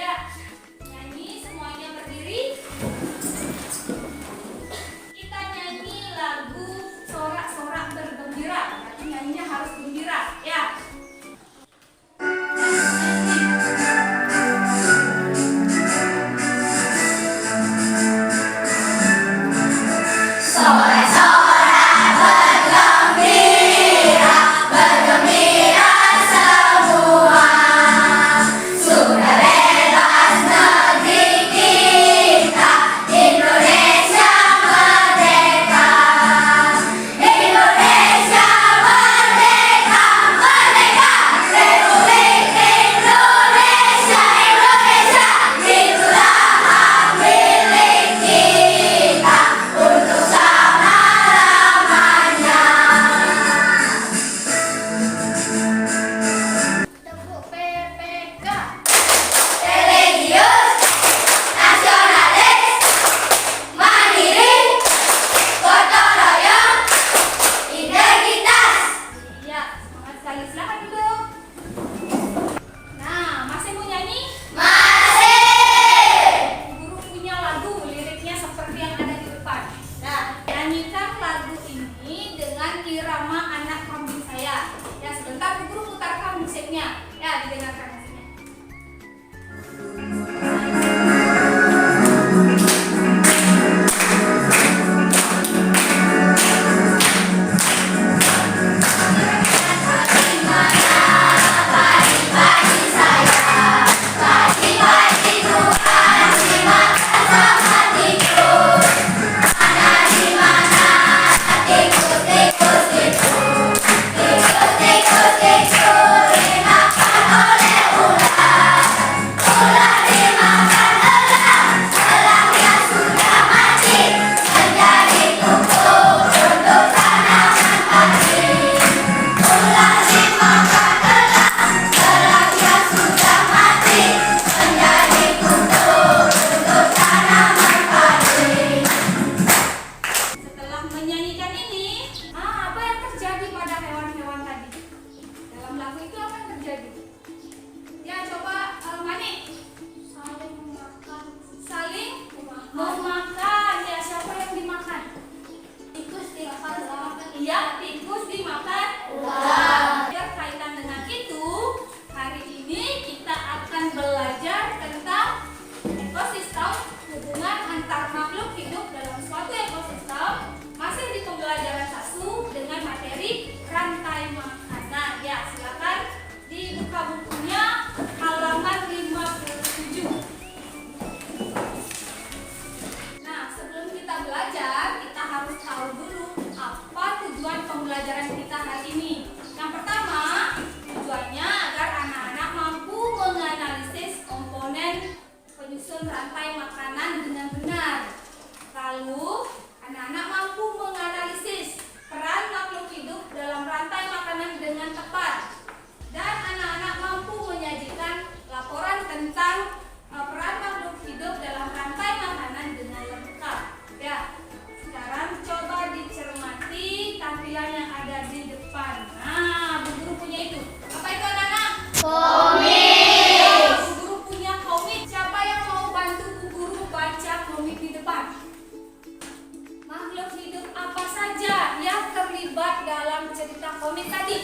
Ya, nyanyi semuanya berdiri. Kita nyanyi lagu Sorak-sorak bergembira. Berarti nyanyinya harus gembira, ya. Irama anak kambing saya. Ya, sebentar Bu Guru putarkan musiknya. Ya, didengarkan musiknya. Ya, tikus dimakan ular. Biar kaitan dengan itu, hari ini kita akan belajar tentang ekosistem, hubungan antar makhluk hidup dalam suatu ekosistem. Masih di pembelajaran 1 dengan materi rantai makanan. Ya, silakan dibuka bukunya halaman 57. Nah, sebelum kita belajar, kita harus tahu dulu apa tujuan pembelajaran kita hari ini. Yang pertama, tujuannya agar anak-anak mampu menganalisis komponen penyusun rantai makanan dengan benar. Lalu, anak-anak mampu menganalisis peran makhluk hidup dalam rantai makanan dengan tepat. Dan anak-anak mampu menyajikan laporan tentang peran makhluk hidup dalam rantai makanan dengan lengkap. Ya. Sekarang coba dicermati tampilan yang ada di depan. Nah, Bu Guru punya itu. Apa itu anak-anak? Komik. Bu Guru punya komik. Siapa yang mau bantu Bu Guru baca komik di depan? Makhluk hidup apa saja yang terlibat dalam cerita komik tadi?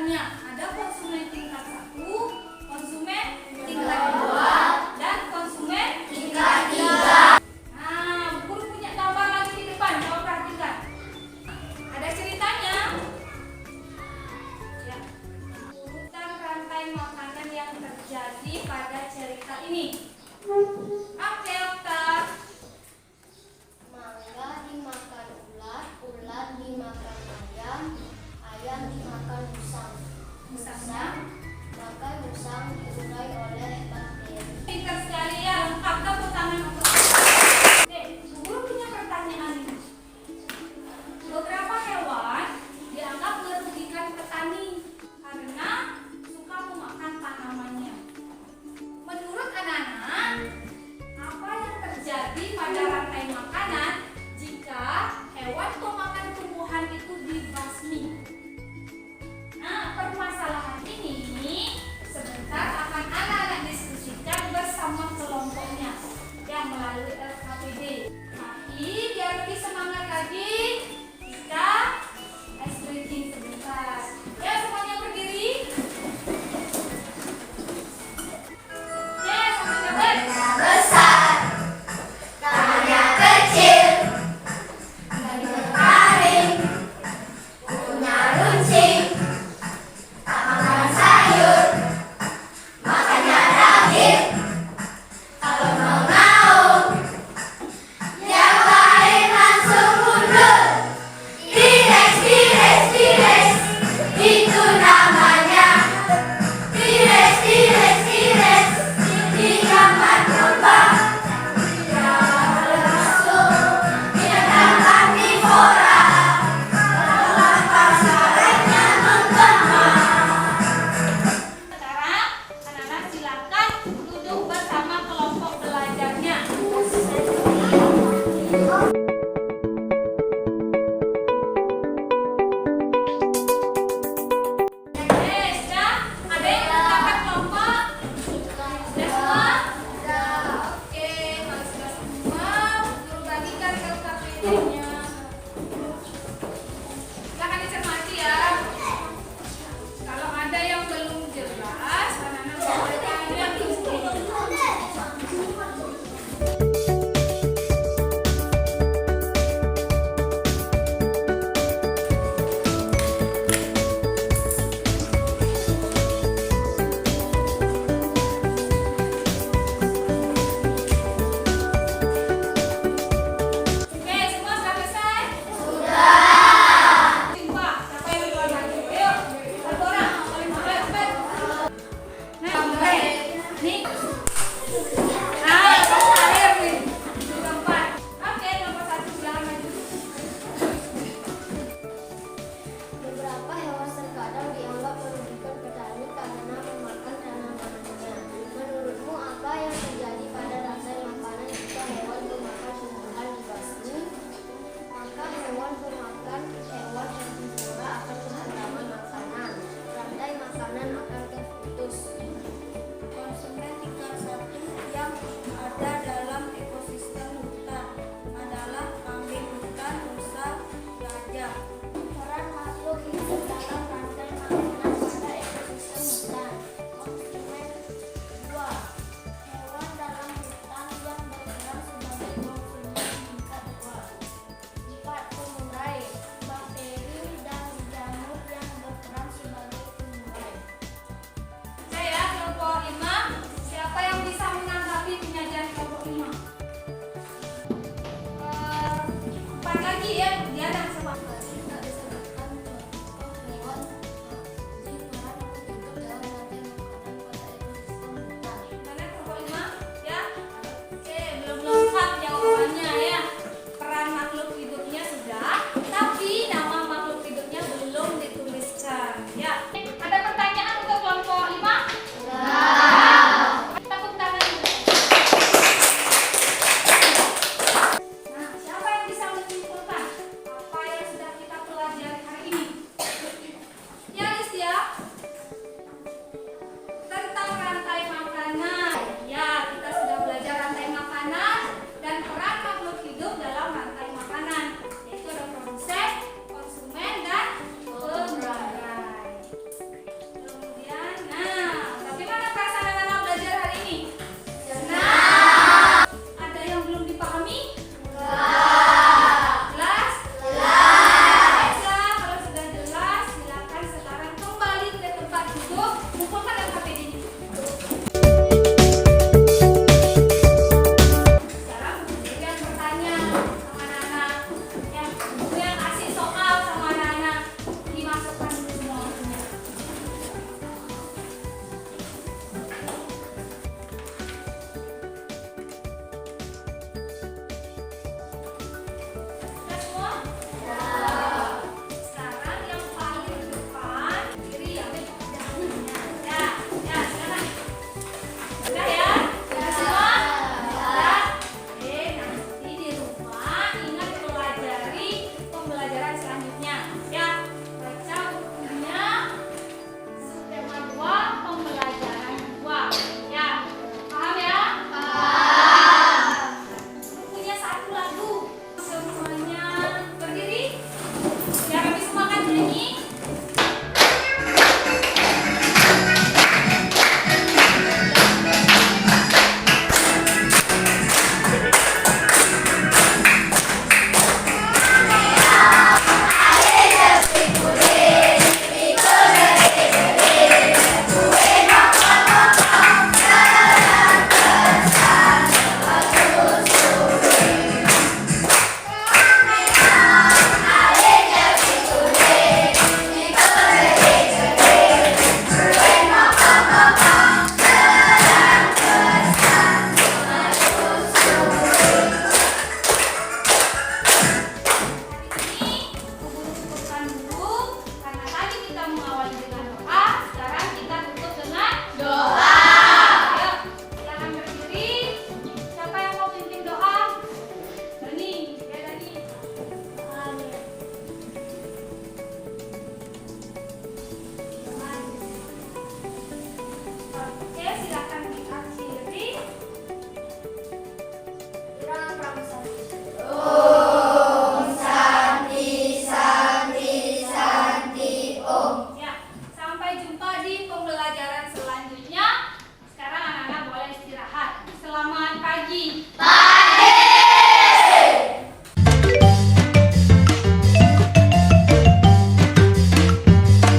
konsumennya. Ada konsumen tingkat 1, konsumen tingkat 2, dan konsumen tingkat 3. Nah, guru punya gambar lagi di depan, coba perhatikan. Ada ceritanya. Ya. Urutan rantai makanan yang terjadi pada cerita ini. Oke, Okta. Mangga dimakan ulat, ulat dimakan ayam, ayam dimakan musang. Musangnya? Maka musang diurai oleh bakteri. Pintar sekali ya, lengkap. Tepuk tangan untuk Oke, guru punya pertanyaan ini. Beberapa hewan dianggap merugikan petani karena suka memakan tanamannya. Menurut anak-anak, apa yang terjadi pada rantai makanan jika hewan pemakan tumbuhan itu dibasmi? Nah, permasalahan ini sebentar akan anak-anak diskusikan bersama kelompoknya yang melalui LKPD. Tapi biar lebih semangat lagi, kita ice breaking sebentar. Ya, semuanya berdiri. Ya, semuanya berdiri. Besar, tangannya kecil, dari bertaring, punya runcing, tak makan sayur, makannya daging. Kalau mau naung, yang lain langsung mundur. diawali dengan